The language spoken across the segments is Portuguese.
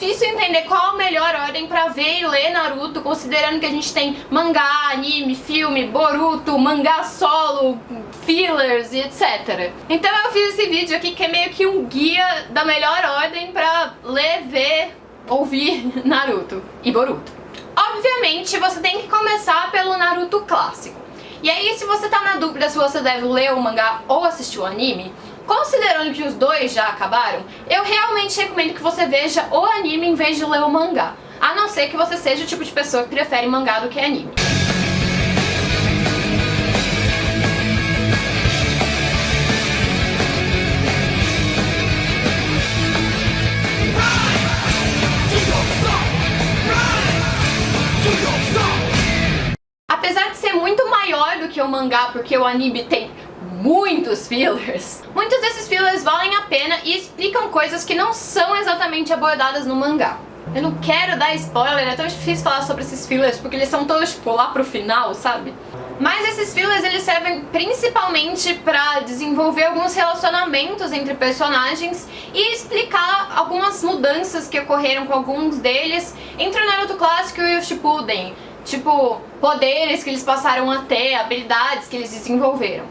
difícil entender qual a melhor ordem pra ver e ler Naruto, considerando que a gente tem mangá, anime, filme, Boruto, mangá solo, fillers e etc. Então eu fiz esse vídeo aqui que é meio que um guia da melhor ordem pra ler, ver, ouvir Naruto e Boruto. Obviamente você tem que começar pelo Naruto clássico. E aí, se você tá na dúvida se você deve ler o mangá ou assistir o anime, considerando que os dois já acabaram, eu realmente recomendo que você veja o anime em vez de ler o mangá, a não ser que você seja o tipo de pessoa que prefere mangá do que anime. Apesar de ser muito maior do que o mangá, porque o anime tem muitos fillers, muitos desses fillers valem a pena e explicam coisas que não são exatamente abordadas no mangá. Eu não quero dar spoiler, é tão difícil falar sobre esses fillers porque eles são todos tipo lá pro final, sabe? Mas esses fillers eles servem principalmente pra desenvolver alguns relacionamentos entre personagens e explicar algumas mudanças que ocorreram com alguns deles entre o Naruto clássico e o Shippuden. Tipo, poderes que eles passaram a ter, habilidades que eles desenvolveram.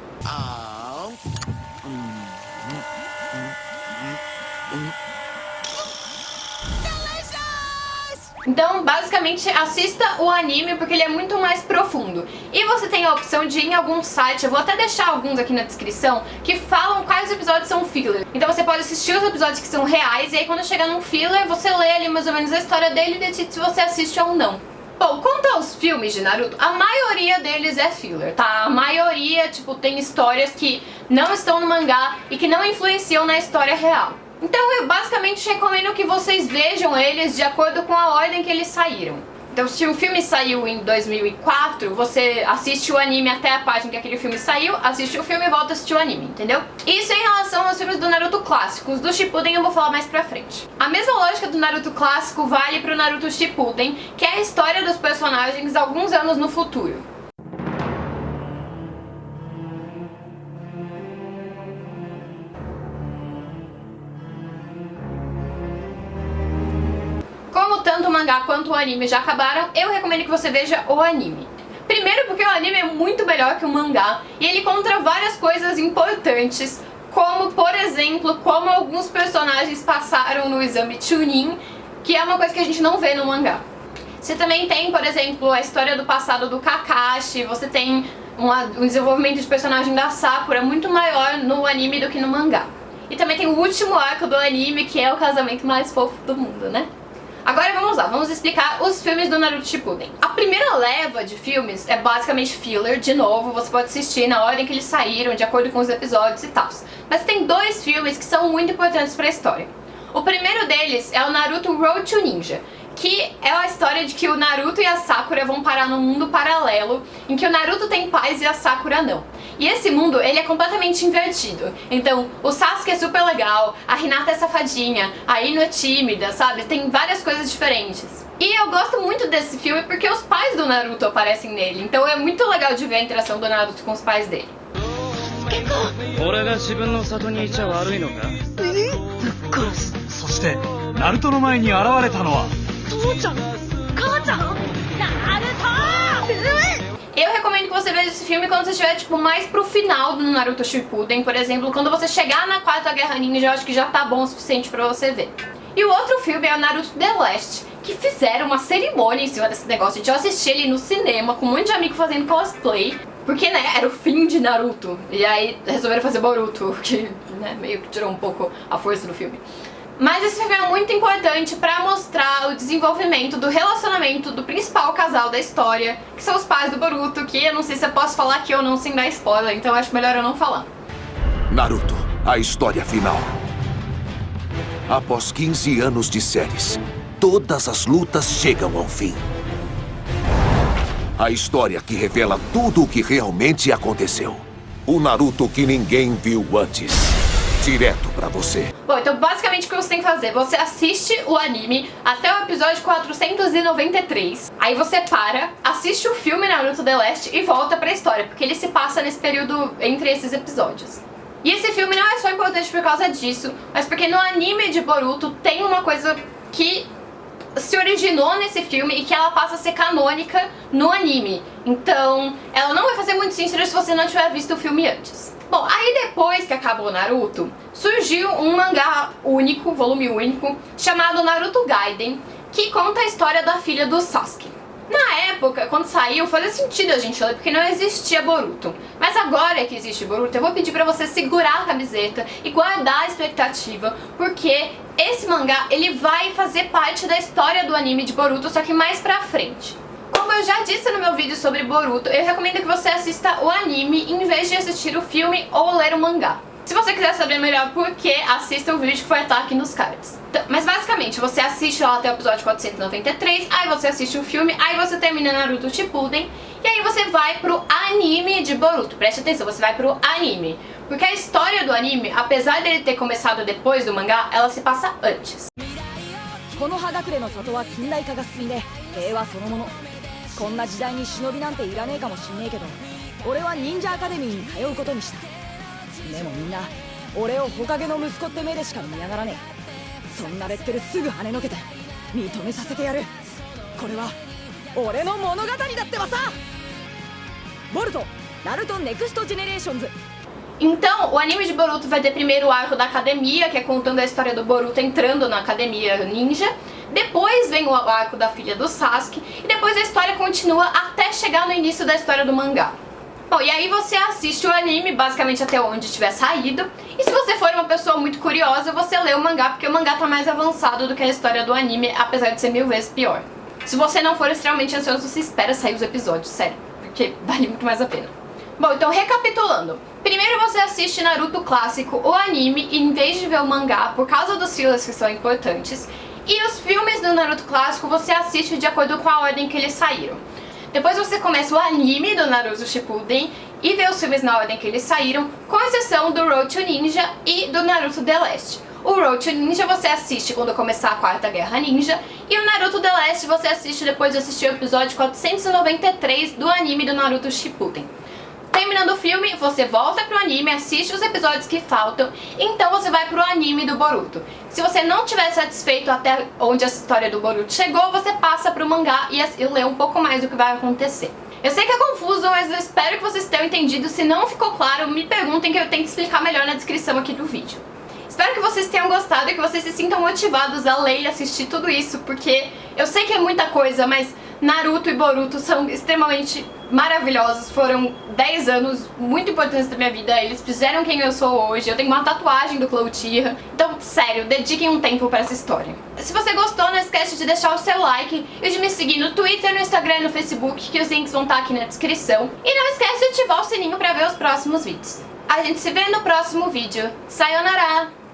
Então, basicamente, assista o anime porque ele é muito mais profundo. E você tem a opção de ir em algum site, eu vou até deixar alguns aqui na descrição, que falam quais episódios são filler. Então você pode assistir os episódios que são reais e aí quando chegar num filler, você lê ali mais ou menos a história dele e decide se você assiste ou não. Bom, quanto aos filmes de Naruto, a maioria deles é filler, tá? A maioria, tipo, tem histórias que não estão no mangá e que não influenciam na história real. Então eu basicamente recomendo que vocês vejam eles de acordo com a ordem que eles saíram. Então se o filme saiu em 2004, você assiste o anime até a página que aquele filme saiu, assiste o filme e volta a assistir o anime, entendeu? Isso em relação aos filmes do Naruto clássico. Os do Shippuden eu vou falar mais pra frente. A mesma lógica do Naruto clássico vale pro Naruto Shippuden, que é a história dos personagens alguns anos no futuro. Como tanto o mangá quanto o anime já acabaram, eu recomendo que você veja o anime. Primeiro porque o anime é muito melhor que o mangá e ele conta várias coisas importantes, como, por exemplo, como alguns personagens passaram no exame Chunin, que é uma coisa que a gente não vê no mangá. Você também tem, por exemplo, a história do passado do Kakashi, você tem um desenvolvimento de personagem da Sakura muito maior no anime do que no mangá. E também tem o último arco do anime, que é o casamento mais fofo do mundo, né? Agora vamos lá, vamos explicar os filmes do Naruto Shippuden. A primeira leva de filmes é basicamente filler, de novo, você pode assistir na ordem que eles saíram, de acordo com os episódios e tal. Mas tem dois filmes que são muito importantes pra história. O primeiro deles é o Naruto Road to Ninja, que é a história de que o Naruto e a Sakura vão parar num mundo paralelo, em que o Naruto tem paz e a Sakura não. E esse mundo, ele é completamente invertido. Então, o Sasuke é super legal, a Hinata é safadinha, a Ino é tímida, sabe? Tem várias coisas diferentes. E eu gosto muito desse filme porque os pais do Naruto aparecem nele, então é muito legal de ver a interação do Naruto com os pais dele. Eu recomendo que você veja esse filme quando você estiver, tipo, mais pro final do Naruto Shippuden, por exemplo, quando você chegar na Quarta Guerra Ninja, eu acho que já tá bom o suficiente pra você ver. E o outro filme é o Naruto The Last, que fizeram uma cerimônia em cima desse negócio. Eu assisti ele no cinema, com um monte de amigo fazendo cosplay, porque, né, era o fim de Naruto. E aí resolveram fazer Boruto, que, né, meio que tirou um pouco a força do filme. Mas esse filme é muito importante pra mostrar o desenvolvimento do relacionamento do principal casal da história, que são os pais do Boruto, que eu não sei se eu posso falar aqui ou não sem dar spoiler, então eu acho melhor eu não falar. Naruto, a história final. Após 15 anos de séries, todas as lutas chegam ao fim. A história que revela tudo o que realmente aconteceu. O Naruto que ninguém viu antes. Direto pra você. Bom, então basicamente o que você tem que fazer? Você assiste o anime até o episódio 493. Aí você para, assiste o filme Naruto The Last e volta pra história, porque ele se passa nesse período entre esses episódios. E esse filme não é só importante por causa disso, mas porque no anime de Boruto tem uma coisa que se originou nesse filme e que ela passa a ser canônica no anime. Então, ela não vai fazer muito sentido se você não tiver visto o filme antes. Bom, aí depois que acabou Naruto, surgiu um mangá único, volume único, chamado Naruto Gaiden, que conta a história da filha do Sasuke. Na época, quando saiu, fazia sentido a gente ler, porque não existia Boruto. Mas agora que existe Boruto, eu vou pedir pra você segurar a camiseta e guardar a expectativa, porque esse mangá, ele vai fazer parte da história do anime de Boruto, só que mais pra frente. Como eu já disse no meu vídeo sobre Boruto, eu recomendo que você assista o anime em vez de assistir o filme ou ler o mangá. Se você quiser saber melhor por que, assista o vídeo que vai estar aqui nos cards. Mas basicamente, você assiste lá até o episódio 493, aí você assiste o filme, aí você termina Naruto Shippuden, e aí você vai pro anime de Boruto. Preste atenção, você vai pro anime. Porque a história do anime, apesar dele ter começado depois do mangá, ela se passa antes. Então, o anime de Boruto vai ter primeiro o arco da academia, que é contando a história do Boruto entrando na academia ninja. Depois vem o arco da filha do Sasuke, e depois a história continua até chegar no início da história do mangá. Bom, e aí você assiste o anime basicamente até onde tiver saído, e se você for uma pessoa muito curiosa, você lê o mangá, porque o mangá tá mais avançado do que a história do anime, apesar de ser 1000 vezes pior. Se você não for extremamente ansioso, você espera sair os episódios, sério, porque vale muito mais a pena. Bom, então recapitulando. Primeiro você assiste Naruto clássico, o anime, em vez de ver o mangá, por causa dos fillers que são importantes, e os filmes do Naruto clássico você assiste de acordo com a ordem que eles saíram. Depois você começa o anime do Naruto Shippuden e vê os filmes na ordem que eles saíram, com exceção do Road to Ninja e do Naruto The Last. O Road to Ninja você assiste quando começar a Quarta Guerra Ninja, e o Naruto The Last você assiste depois de assistir o episódio 493 do anime do Naruto Shippuden. Terminando o filme, você volta pro anime, assiste os episódios que faltam, então você vai pro anime do Boruto. Se você não estiver satisfeito até onde a história do Boruto chegou, você passa pro mangá e lê um pouco mais do que vai acontecer. Eu sei que é confuso, mas eu espero que vocês tenham entendido. Se não ficou claro, me perguntem que eu tento explicar melhor na descrição aqui do vídeo. Espero que vocês tenham gostado e que vocês se sintam motivados a ler e assistir tudo isso, porque eu sei que é muita coisa, mas Naruto e Boruto são extremamente maravilhosos, foram 10 anos muito importantes da minha vida, eles fizeram quem eu sou hoje, eu tenho uma tatuagem do Cloud Tira, então, sério, dediquem um tempo pra essa história. Se você gostou, não esquece de deixar o seu like e de me seguir no Twitter, no Instagram e no Facebook, que os links vão estar aqui na descrição. E não esquece de ativar o sininho pra ver os próximos vídeos. A gente se vê no próximo vídeo. Sayonara!